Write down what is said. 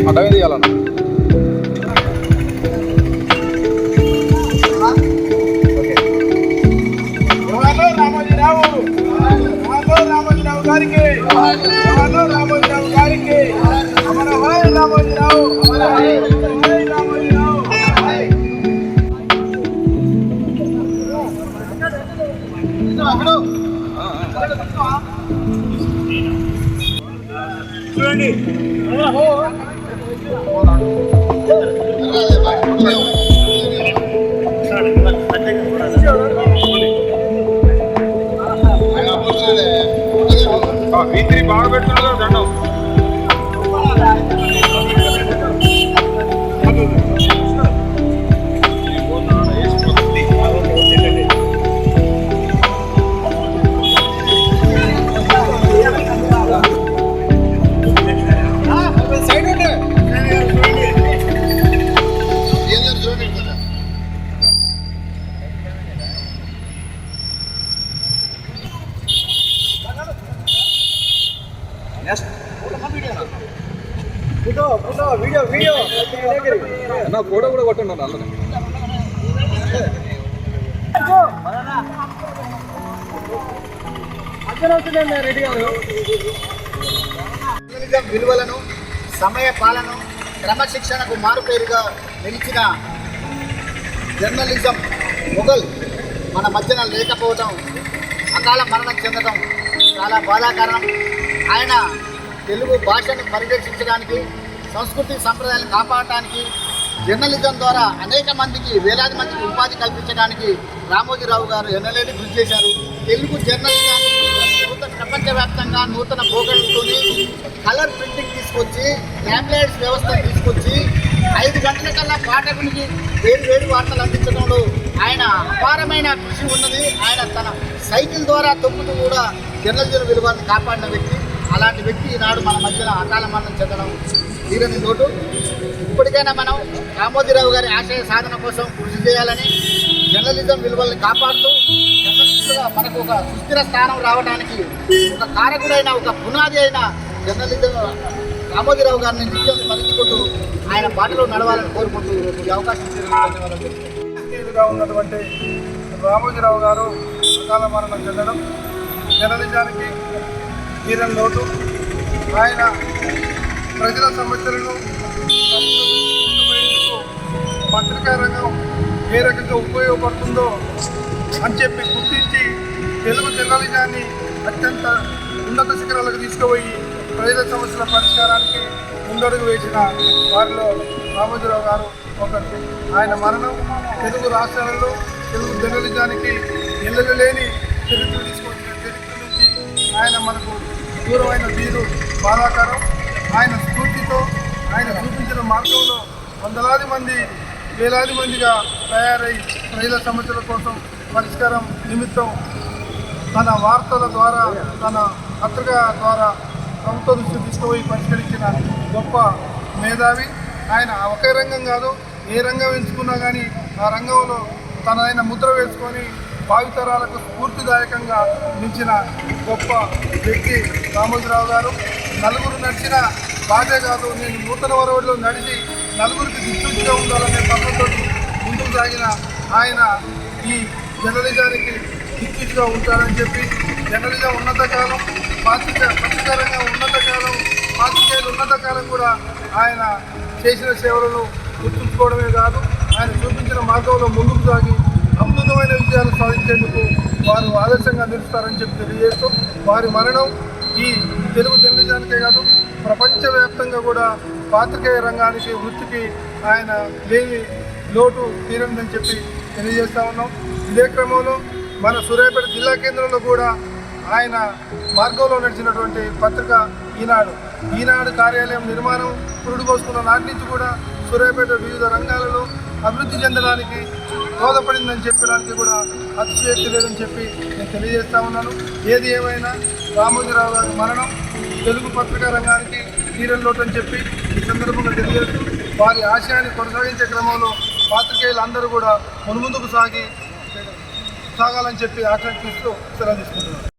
అడ్డమే తీయాలన్నా. రామోజీరావు గారికి, రామోజీరావు గారికి, అమర హై రామోజీరావు, అమర హై రామోజీరావు. చూడండి వీటిని బాగా పెడుతున్నారు దండం. ఫోటో కూడా కొట్టండి అల్లనే. విలువలను, సమయ పాలన, క్రమశిక్షణకు మారుపేరుగా నిలిచిన జర్నలిజం మొఘల్ మన మధ్యన లేకపోవడం, అకాల మరణం చెందడం చాలా బాధాకరం. ఆయన తెలుగు భాషను పరిరక్షించడానికి, సంస్కృతి సంప్రదాయాలను కాపాడటానికి, జర్నలిజం ద్వారా అనేక మందికి, వేలాది మందికి ఉపాధి కల్పించడానికి రామోజీరావు గారు ఎన్నలేని కృషి చేశారు. తెలుగు జర్నలిజాన్ని ప్రపంచవ్యాప్తంగా నూతన పోగడలతో కలర్ ప్రింటింగ్ తీసుకొచ్చి, ట్యాబ్లెట్స్ వ్యవస్థను తీసుకొచ్చి 5 గంటల కల్లా పాఠకునికి వేరు వార్తలు అందించడంలో ఆయన అపారమైన కృషి ఉన్నది. ఆయన తన సైకిల్ ద్వారా తొక్కుతూ కూడా జర్నలిజం విలువలను కాపాడిన వ్యక్తి. అలాంటి వ్యక్తి ఈనాడు మన మధ్యన అకాల మరణం చెందడం తీరని లోటు. ఇప్పటికైనా మనం రామోజీరావు గారి ఆశయ సాధన కోసం కృషి చేయాలని, జర్నలిజం విలువల్ని కాపాడుతూ జర్నలిస్టుగా మనకు ఒక సుస్థిర స్థానం రావడానికి ఒక కారకుడైన, ఒక పునాది అయిన జర్నలిజం రామోజీరావు గారిని నిత్యం స్మరించుకుంటూ ఆయన బాటలో నడవాలని కోరుకుంటూ ఈ అవకాశం ఇచ్చినందుకు ఉన్నటువంటి రామోజీరావు గారు అకాల మరణం చెందడం జర్నలిజానికి తీరని లోటు. ఆయన ప్రజల సమస్యలను పత్రికా రంగం ఏ రకంగా ఉపయోగపడుతుందో అని చెప్పి గుర్తించి తెలుగు జర్నలిజాన్ని అత్యంత ఉన్నత శిఖరాలకు తీసుకుపోయి ప్రజల సమస్యల పరిష్కారానికి ముందడుగు వేసిన వారిలో రామోజీరావు గారు ఒకరు. ఆయన మరణం తెలుగు రాష్ట్రాలలో తెలుగు జర్నలిజానికి ఎల్లలు లేని చరిత్ర తీసుకొచ్చిన చరిత్ర నుంచి ఆయన మనకు దూరమైన తీరు బాధాకరం. ఆయన స్ఫూర్తితో, ఆయన చూపించిన మార్గంలో వందలాది మంది, వేలాది మందిగా తయారై ప్రజల సమస్యల కోసం పరిష్కారం నిమిత్తం తన వార్తల ద్వారా, తన పత్రిక ద్వారా ప్రభుత్వ దృష్టి తీసుకుపోయి పరిష్కరించిన గొప్ప మేధావి. ఆయన ఒకే రంగం కాదు, ఏ రంగం ఎంచుకున్నా కానీ ఆ రంగంలో తనైన ముద్ర వేసుకొని భావితరాలకు స్ఫూర్తిదాయకంగా నిలిచిన గొప్ప వ్యక్తి రామోజీరావు గారు. నలుగురు నడిచిన బాధే కాదు, నేను నూతన వరవడిలో నడిచి నలుగురికి దిక్సూచిగా ఉండాలనే పద్ధతితో ముందుకు సాగిన ఆయన ఈ జర్నలిజానికి దిక్సూచిగా ఉంటారని చెప్పి, జర్నలిజం ఉన్నత కాలం, పత్రికా రంగం ఉన్నత కాలం, పాత్రికేయులు ఉన్నత కాలం కూడా ఆయన చేసిన సేవలను గుర్తుంచుకోవడమే కాదు, ఆయన చూపించిన మార్గంలో ముందుకు సాగి అద్భుతమైన విజయాలు సాధించేందుకు వారు ఆదర్శంగా నిలుస్తారని చెప్పి తెలియజేస్తూ, వారి మరణం ఈ తెలుగు జర్నలిజానికే కాదు ప్రపంచవ్యాప్తంగా కూడా పాత్రికేయ రంగానికి, వృత్తికి ఆయన లేని లోటు తీరని చెప్పి తెలియజేస్తూ ఉన్నాం. ఇదే క్రమంలో మన సూర్యాపేట జిల్లా కేంద్రంలో కూడా ఆయన మార్గంలో నడిచినటువంటి పత్రిక ఈనాడు కార్యాలయం నిర్మాణం పురుడు పోసుకున్న నాటి నుంచి కూడా సూర్యాపేట వివిధ రంగాలలో అభివృద్ధి చెందడానికి దోహదపడిందని చెప్పడానికి కూడా అతిశయోక్తి లేదని చెప్పి నేను తెలియజేస్తా ఉన్నాను. ఏది ఏమైనా రామోజీరావు గారి మరణం తెలుగు పత్రికా రంగానికి తీరని లోటు అని చెప్పి ఈ సందర్భంగా తెలియజేస్తూ వారి ఆశయాన్ని కొనసాగించే క్రమంలో పాత్రికేయులందరూ కూడా మున్ముందుకు సాగాలని చెప్పి ఆకాంక్షిస్తూ సెలవు తీసుకుంటున్నారు.